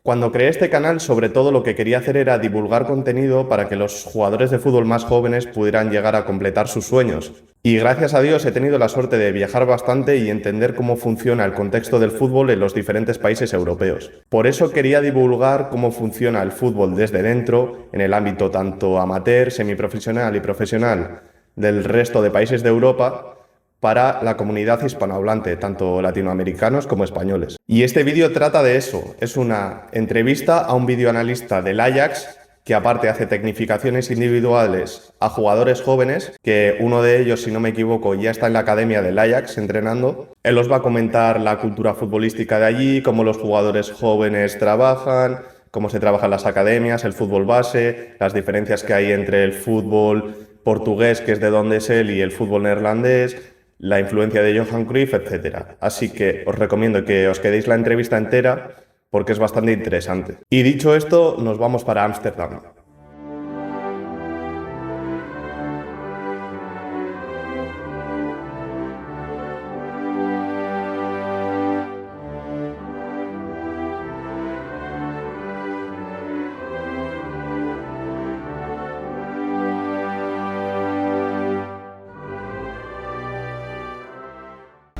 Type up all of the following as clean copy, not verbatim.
Cuando creé este canal, sobre todo lo que quería hacer era divulgar contenido para que los jugadores de fútbol más jóvenes pudieran llegar a completar sus sueños. Y gracias a Dios he tenido la suerte de viajar bastante y entender cómo funciona el contexto del fútbol en los diferentes países europeos. Por eso quería divulgar cómo funciona el fútbol desde dentro, en el ámbito tanto amateur, semiprofesional y profesional del resto de países de Europa, para la comunidad hispanohablante, tanto latinoamericanos como españoles. Y este vídeo trata de eso, es una entrevista a un videoanalista del AJAX que aparte hace tecnificaciones individuales a jugadores jóvenes, que uno de ellos, si no me equivoco, ya está en la academia del AJAX entrenando. Él os va a comentar la cultura futbolística de allí, cómo los jugadores jóvenes trabajan, cómo se trabajan las academias, el fútbol base, las diferencias que hay entre el fútbol portugués, que es de donde es él, y el fútbol neerlandés, la influencia de Johan Cruyff, etc. Así que os recomiendo que os quedéis la entrevista entera porque es bastante interesante. Y dicho esto, nos vamos para Ámsterdam.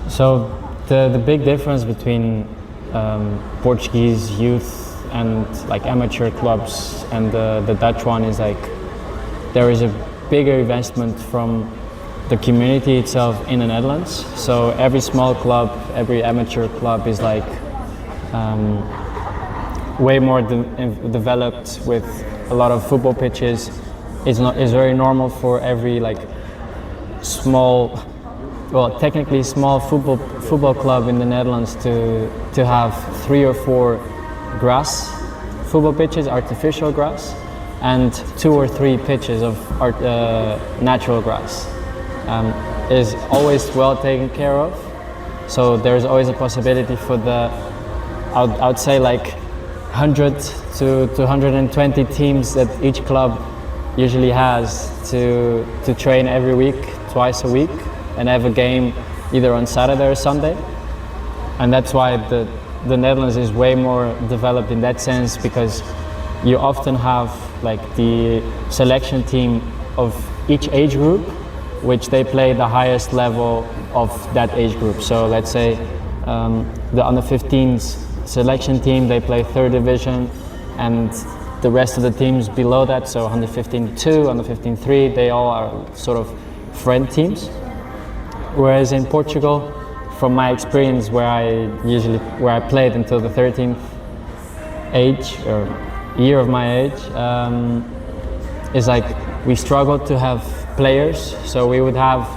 So the big difference between Portuguese youth and like amateur clubs and the Dutch one is like there is a bigger investment from the community itself in the Netherlands. So every small club, every amateur club is like way more developed with a lot of football pitches. It's very normal for every like small, well, technically small football club in the Netherlands to have 3 or 4 grass football pitches, artificial grass, and 2 or 3 pitches of natural grass. Is always well taken care of, so there's always a possibility for the, I would say like 100 to 120 teams that each club usually has to train every week, twice a week, and have a game either on Saturday or Sunday. And that's why the Netherlands is way more developed in that sense, because you often have like the selection team of each age group, which they play the highest level of that age group. So let's say the under-15s selection team, they play 3rd division, and the rest of the teams below that, so under-15 2, under-15 3, they all are sort of friend teams. Whereas in Portugal, from my experience, where I played until the 13th age or year of my age, is like we struggled to have players. So we would have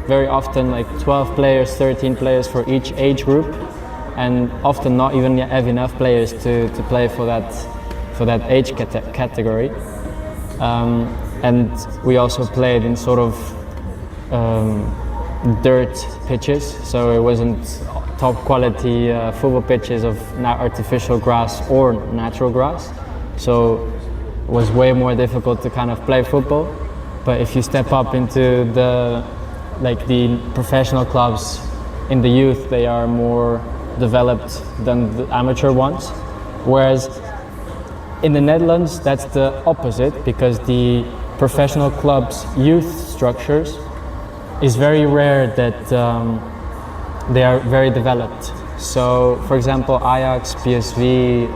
very often like 12 players, 13 players for each age group, and often not even have enough players to play for that age category. And we also played in sort of dirt pitches, so it wasn't top quality football pitches of artificial grass or natural grass, so it was way more difficult to kind of play football. But if you step up into the professional clubs in the youth, they are more developed than the amateur ones, whereas in the Netherlands that's the opposite, because the professional clubs youth structures is very rare that they are very developed. So, for example, AJAX, PSV,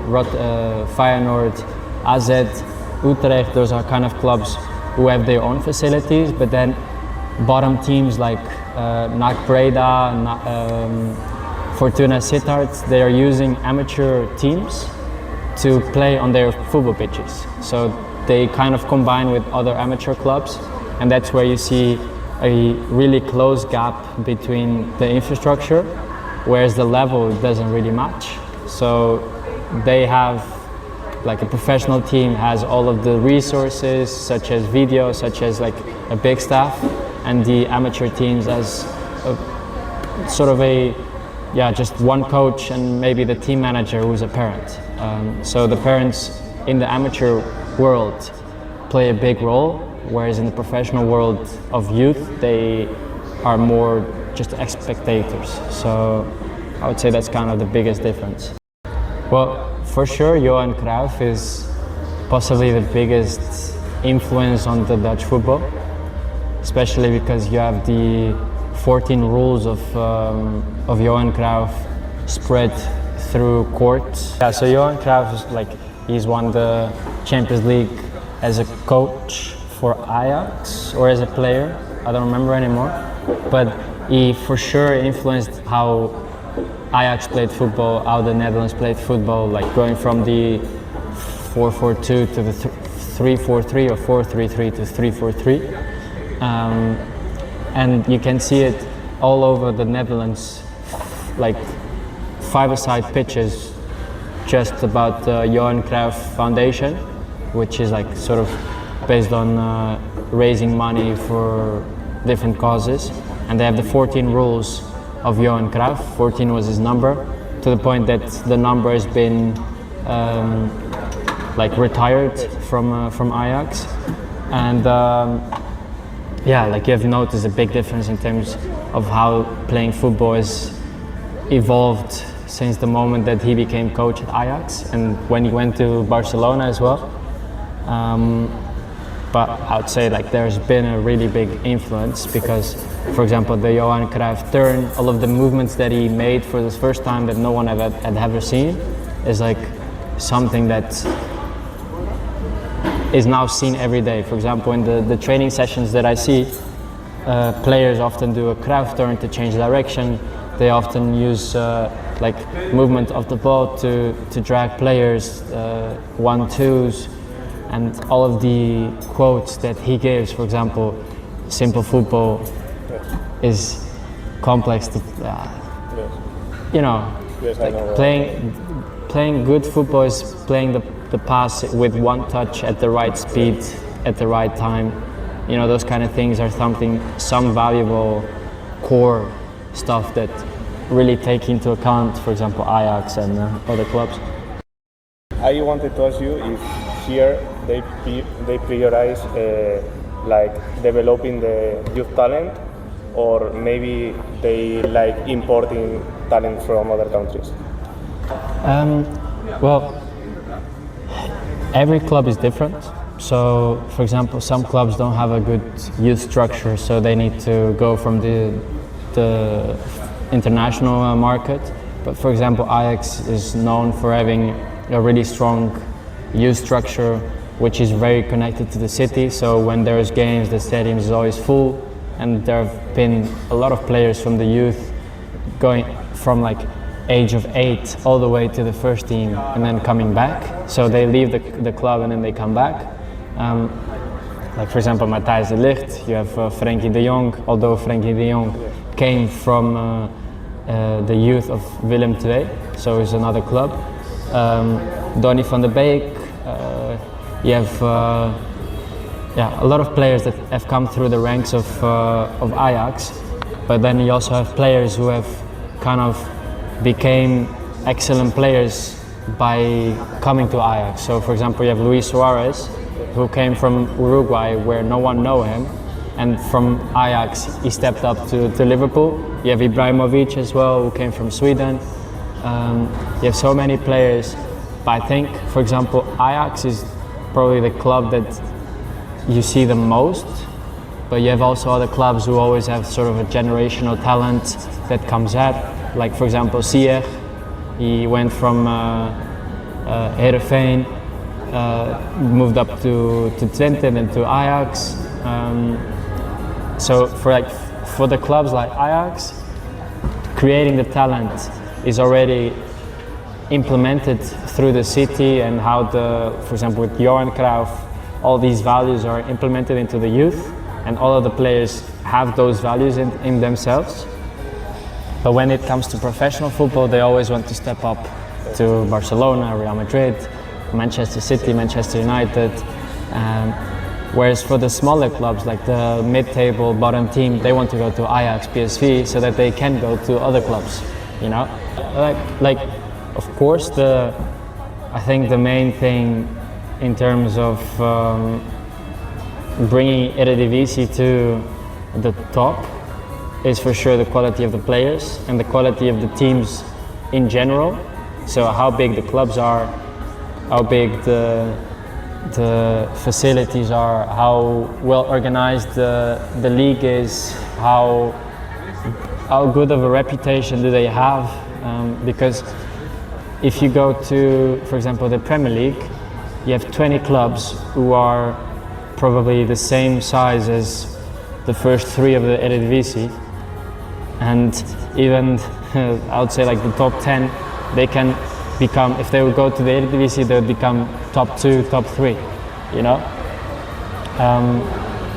Feyenoord, AZ, Utrecht, those are kind of clubs who have their own facilities, but then bottom teams like NAC Breda, Fortuna Sittard, they are using amateur teams to play on their football pitches. So they kind of combine with other amateur clubs, and that's where you see a really close gap between the infrastructure, whereas the level doesn't really match. So they have, like a professional team has all of the resources, such as video, such as like a big staff, and the amateur teams as a, sort of just one coach and maybe the team manager who's a parent. So the parents in the amateur world play a big role, whereas in the professional world of youth, they are more just spectators. So I would say that's kind of the biggest difference. Well, for sure, Johan Cruyff is possibly the biggest influence on the Dutch football, especially because you have the 14 rules of Johan Cruyff spread through courts. Yeah, so Johan Cruyff is like, he's won the Champions League as a coach for AJAX or as a player, I don't remember anymore, but he for sure influenced how Ajax played football, how the Netherlands played football, like going from the 4-4-2 to the 3-4-3 or 4-3-3 to 3-4-3. And you can see it all over the Netherlands, like five-a-side pitches just about the Johan Cruyff Foundation, which is like sort of based on raising money for different causes. And they have the 14 rules of Johan Cruyff. 14 was his number, to the point that the number has been like retired from Ajax. And yeah, like you have noticed a big difference in terms of how playing football has evolved since the moment that he became coach at Ajax and when he went to Barcelona as well. But I would say like there's been a really big influence because, for example, the Johan Cruyff turn, all of the movements that he made for the first time that no one had ever seen, is like something that is now seen every day. For example, in the training sessions that I see, players often do a Cruyff turn to change direction. They often use like movement of the ball to drag players, 1-2s, and all of the quotes that he gives. For example, simple football is complex to, you know, like playing good football is playing the pass with one touch at the right speed at the right time. You know, those kind of things are some valuable core stuff that really take into account, for example, Ajax and other clubs. I wanted to ask you if here they prioritize like developing the youth talent, or maybe they like importing talent from other countries? Well, every club is different. So, for example, some clubs don't have a good youth structure, so they need to go from the international market. But for example, Ajax is known for having a really strong youth structure, which is very connected to the city. So when there's games, the stadium is always full, and there have been a lot of players from the youth going from like age of 8 all the way to the first team and then coming back. So they leave the club and then they come back. Like for example, Matthijs de Ligt, you have Frenkie de Jong, although Frenkie de Jong came from the youth of Willem II, so it's another club. Donny van der Beek, you have a lot of players that have come through the ranks of Ajax, but then you also have players who have kind of became excellent players by coming to Ajax. So for example, you have Luis Suarez, who came from Uruguay where no one know him, and from Ajax he stepped up to Liverpool. You have Ibrahimovic as well, who came from Sweden. You have so many players, but I think, for example, Ajax is probably the club that you see the most, but you have also other clubs who always have sort of a generational talent that comes out. Like for example, Ziyech, he went from Heerenveen, moved up to Twente and then to Ajax. So for the clubs like Ajax, creating the talent is already implemented through the city, and how for example with Johan Cruyff, all these values are implemented into the youth, and all of the players have those values in themselves. But when it comes to professional football, they always want to step up to Barcelona, Real Madrid, Manchester City, Manchester United. Whereas for the smaller clubs, like the mid-table bottom team, they want to go to Ajax, PSV, so that they can go to other clubs, you know? Like of course, I think the main thing in terms of bringing Eredivisie to the top is for sure the quality of the players and the quality of the teams in general. So how big the clubs are, how big the facilities are, how well organized the league is, how good of a reputation do they have, because if you go to, for example, the Premier League, you have 20 clubs who are probably the same size as the first 3 of the Eredivisie, and even I would say like the top 10, they can become, if they would go to the Eredivisie, they would become top 2, top 3, you know?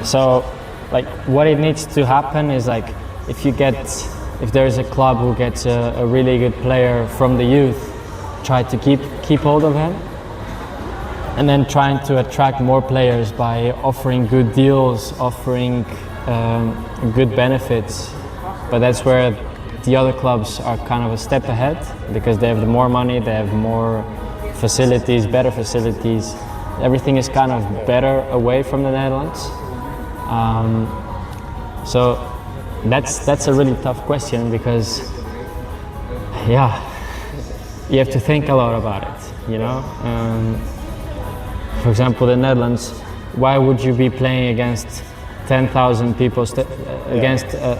So like what it needs to happen is like if there's a club who gets a really good player from the youth, try to keep hold of him, and then trying to attract more players by offering good deals, offering good benefits. But that's where the other clubs are kind of a step ahead, because they have the more money, they have more facilities, better facilities. Everything is kind of better away from the Netherlands. So that's a really tough question, because yeah, you have to think a lot about it, you know. For example, the Netherlands, why would you be playing against 10,000 people,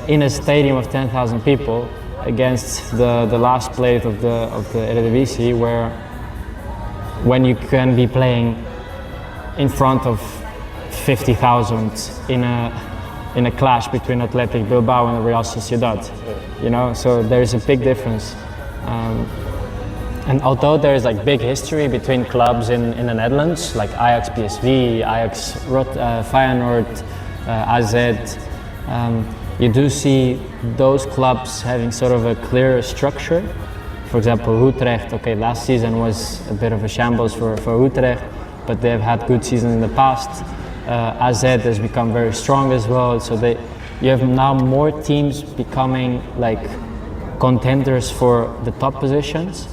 in a stadium of 10,000 people, against the last place of the Eredivisie, when you can be playing in front of 50,000 in a clash between Athletic Bilbao and Real Sociedad, you know. So there is a big difference. And although there is like big history between clubs in the Netherlands, like AJAX PSV, AJAX Feyenoord, AZ, you do see those clubs having sort of a clear structure. For example, Utrecht, okay, last season was a bit of a shambles for Utrecht, but they've had good seasons in the past. AZ has become very strong as well, so you have now more teams becoming like contenders for the top positions,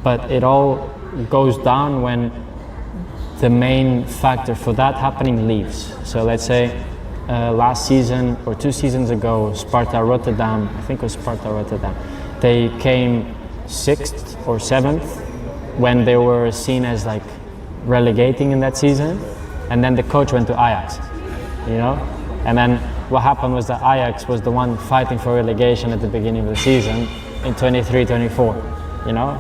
but it all goes down when the main factor for that happening leaves. So let's say last season or 2 seasons ago, Sparta Rotterdam, I think it was Sparta Rotterdam, they came 6th or 7th when they were seen as like relegating in that season, and then the coach went to Ajax, you know. And then what happened was that Ajax was the one fighting for relegation at the beginning of the season in 23-24, you know.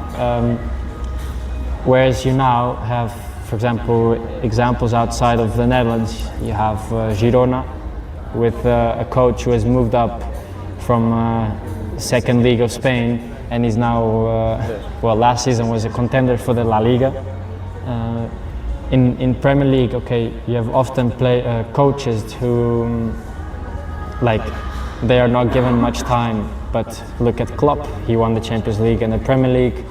Whereas you now have, for example, examples outside of the Netherlands. You have Girona, with a coach who has moved up from second league of Spain, and is now, well, last season was a contender for the La Liga. In Premier League, okay, you have often coaches who, like, they are not given much time. But look at Klopp, he won the Champions League and the Premier League.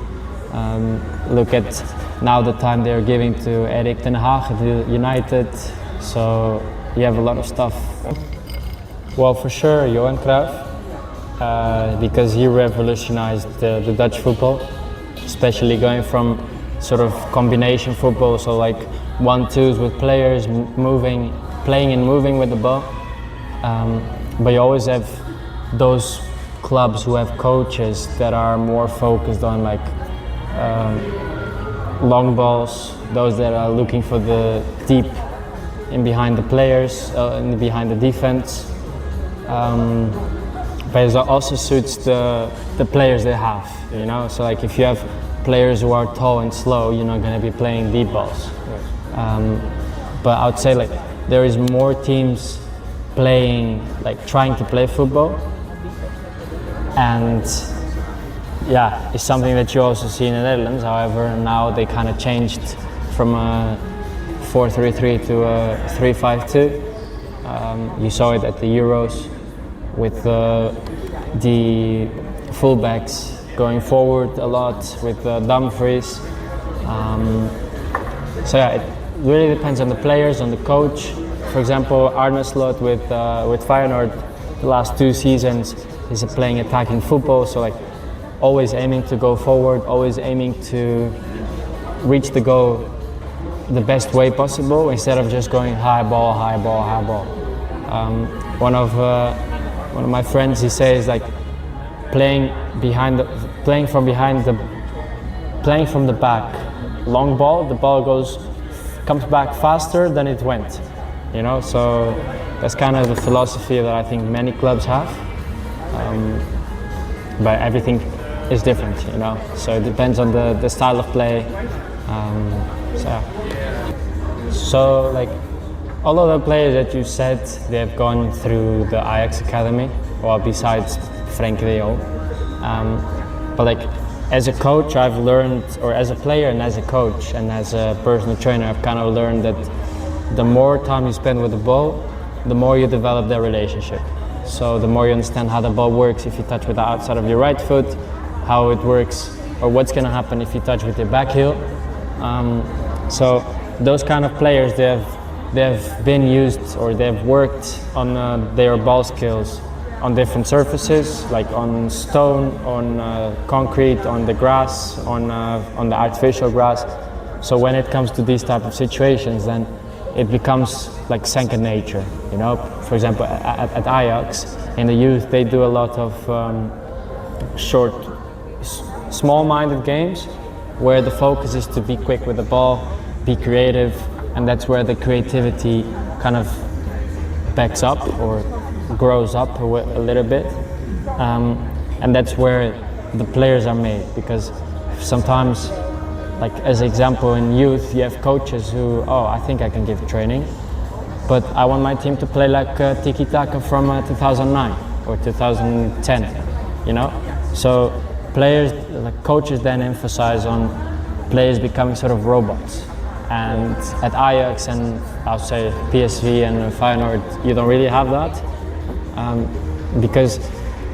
Look at now the time they are giving to Erik ten Hag at United. So you have a lot of stuff. Well, for sure, Johan Cruyff, because he revolutionized the Dutch football, especially going from sort of combination football, so like 1-2s with players playing and moving with the ball. But you always have those clubs who have coaches that are more focused on like long balls, those that are looking for the deep in behind the players, in behind the defense. But it also suits the players they have, you know. So like if you have players who are tall and slow, you're not going to be playing deep balls. But I would say like there is more teams playing, like trying to play football, and yeah, it's something that you also see in the Netherlands. However, now they kind of changed from a 4-3-3 to a 3-5-2. You saw it at the Euros with the fullbacks going forward a lot with Dumfries. So yeah, it really depends on the players, on the coach. For example, Arne Slot with Feyenoord, the last 2 seasons, he's playing attacking football. So like always aiming to go forward, always aiming to reach the goal the best way possible, instead of just going high ball, high ball, high ball. One of my friends, he says like playing from the back long ball, the ball comes back faster than it went, you know. So that's kind of the philosophy that I think many clubs have, but everything is different, you know. So it depends on the style of play. So like all of the players that you said, they have gone through the AJAX academy, well, besides Frank de Jong. But like as a coach, I've learned, or as a player and as a coach and as a personal trainer, I've kind of learned that the more time you spend with the ball, the more you develop that relationship. So the more you understand how the ball works if you touch with the outside of your right foot, how it works, or what's going to happen if you touch with your back heel. So those kind of players, they have been used, or they've worked on their ball skills on different surfaces, like on stone, on concrete, on the grass, on the artificial grass. So when it comes to these type of situations, then it becomes like second nature, you know. For example, at AJAX, in the youth, they do a lot of short, small-minded games where the focus is to be quick with the ball, be creative, and that's where the creativity kind of backs up or grows up a little bit, and that's where the players are made. Because sometimes, like as an example, in youth you have coaches who, oh, I think I can give training, but I want my team to play like tiki-taka from 2009 or 2010, you know. So players, like coaches, then emphasize on players becoming sort of robots. And at AJAX and I'll say PSV and Feyenoord, you don't really have that. Because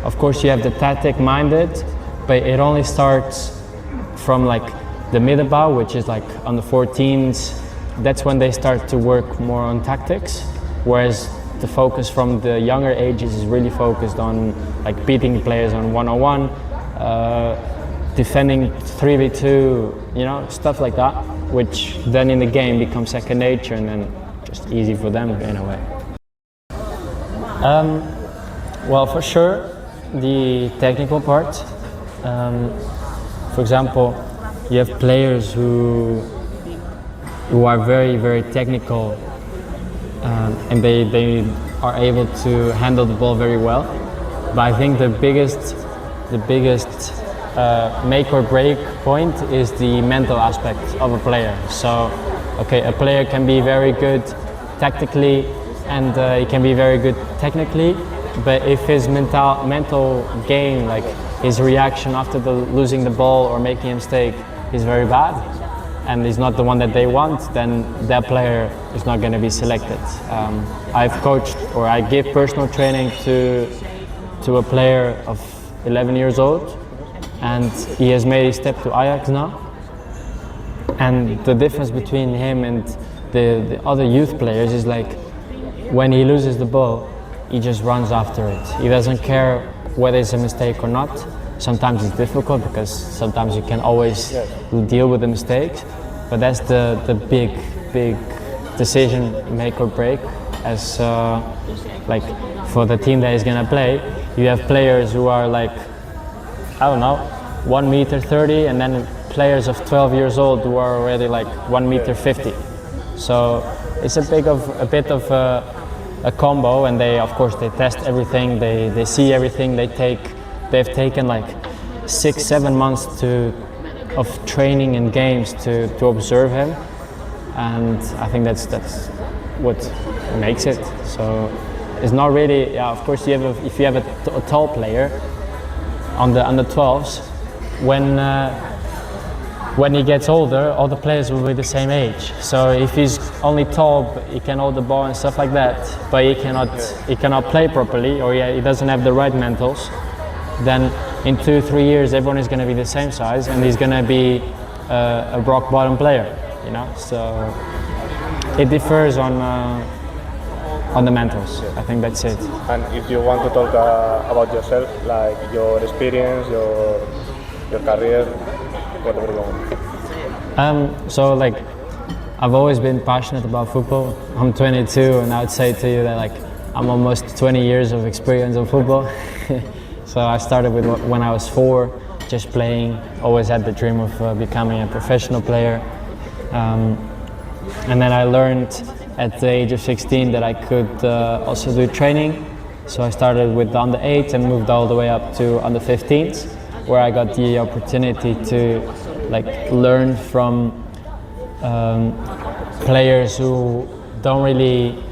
of course you have the tactic minded, but it only starts from like the middenbouw, which is like on the 14s. That's when they start to work more on tactics, whereas the focus from the younger ages is really focused on like beating players on one-on-one, defending 3v2, you know, stuff like that, which then in the game becomes second nature and then just easy for them in a way. Well, for sure, the technical part. For example, you have players who are very, very technical, and they are able to handle the ball very well. But I think the biggest make or break point is the mental aspect of a player. So, okay, a player can be very good tactically and he can be very good technically, but if his mental game, like his reaction after losing the ball or making a mistake, is very bad, and he's not the one that they want, then that player is not going to be selected. I've coached, or I give personal training to a player of 11 years old, and he has made a step to AJAX now. And the difference between him and the other youth players is like, when he loses the ball, he just runs after it. He doesn't care whether it's a mistake or not. Sometimes it's difficult because sometimes you can always deal with the mistakes, but that's the big decision, make or break. As like for the team that is gonna play, you have players who are like, I don't know, 1.30 m, and then players of 12 years old who are already like 1.50 m. So it's a bit of a combo, and they, of course, they test everything, they see everything, they've taken like 6-7 months of training and games to observe him, and I think that's what makes it. So it's not really, yeah, of course if you have a tall player on the under 12s, when he gets older, all the players will be the same age. So if he's only tall, he can hold the ball and stuff like that, but he cannot play properly, or he doesn't have the right mentals, then in 2-3 years everyone is going to be the same size, and he's going to be a rock bottom player, you know. So it differs on the mentals. I think that's it. And if you want to talk about yourself, like your experience, your career, whatever you want. So like, I've always been passionate about football. I'm 22, and I would say to you that like I'm almost 20 years of experience of football. So I started when I was 4, just playing. Always had the dream of becoming a professional player. And then I learned at the age of 16 that I could also do training. So I started with the under 8s and moved all the way up to under 15s, where I got the opportunity to learn from players who don't really,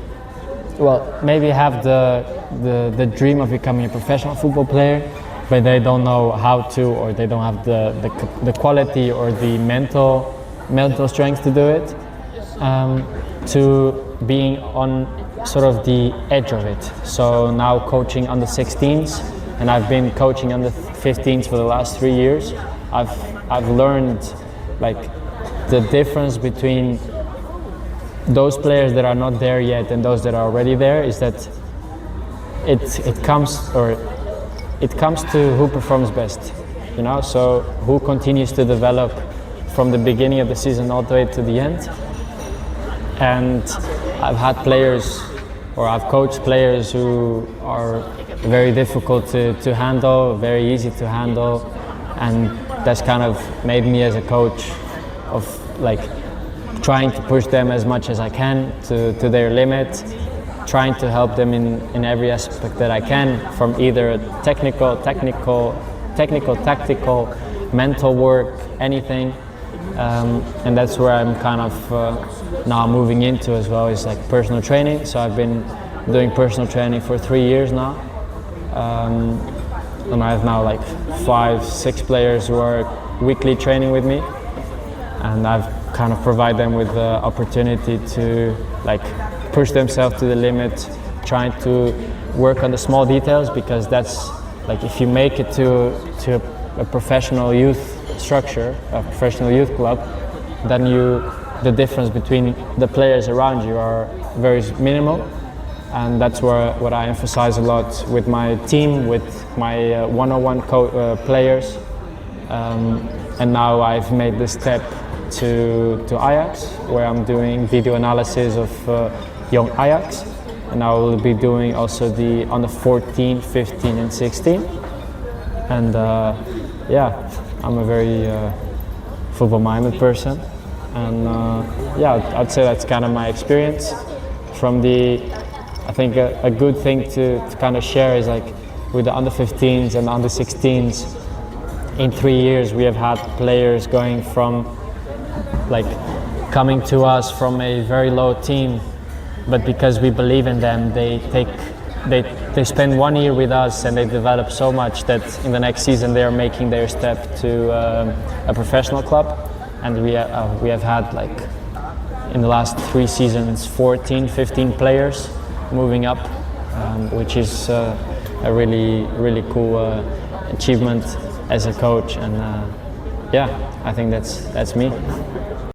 maybe have the dream of becoming a professional football player, but they don't know how to, or they don't have the quality or the mental strength to do it, to being on sort of the edge of it. So now coaching under 16s, and I've been coaching under 15s for the last 3 years. I've learned the difference between those players that are not there yet and those that are already there is that it comes to who performs best, you know. So who continues to develop from the beginning of the season all the way to the end. And I've had players, or I've coached players who are very difficult to handle, very easy to handle, and that's kind of made me as a coach of trying to push them as much as I can to their limit, trying to help them in every aspect that I can, from either technical, tactical, mental work, anything. And that's where I'm kind of now moving into as well, is personal training. So I've been doing personal training for 3 years now. And I have now 5-6 players who are weekly training with me. And I've kind of provide them with the opportunity to push themselves to the limit, trying to work on the small details, because that's if you make it to a professional youth structure, a professional youth club, then the difference between the players around you are very minimal. And that's what I emphasize a lot with my team, with my one-on-one players. And now I've made the step to AJAX, where I'm doing video analysis of young AJAX, and I will be doing also the under 14, 15 and 16. And I'm a very football-minded person, and I'd say that's kind of my experience. I think a good thing to kind of share is with the under 15s and under 16s, in 3 years we have had players going from coming to us from a very low team, but because we believe in them, they spend 1 year with us and they develop so much that in the next season they are making their step to a professional club. And we have had in the last 3 seasons 14, 15 players moving up, which is a really cool achievement as a coach. And I think that's me.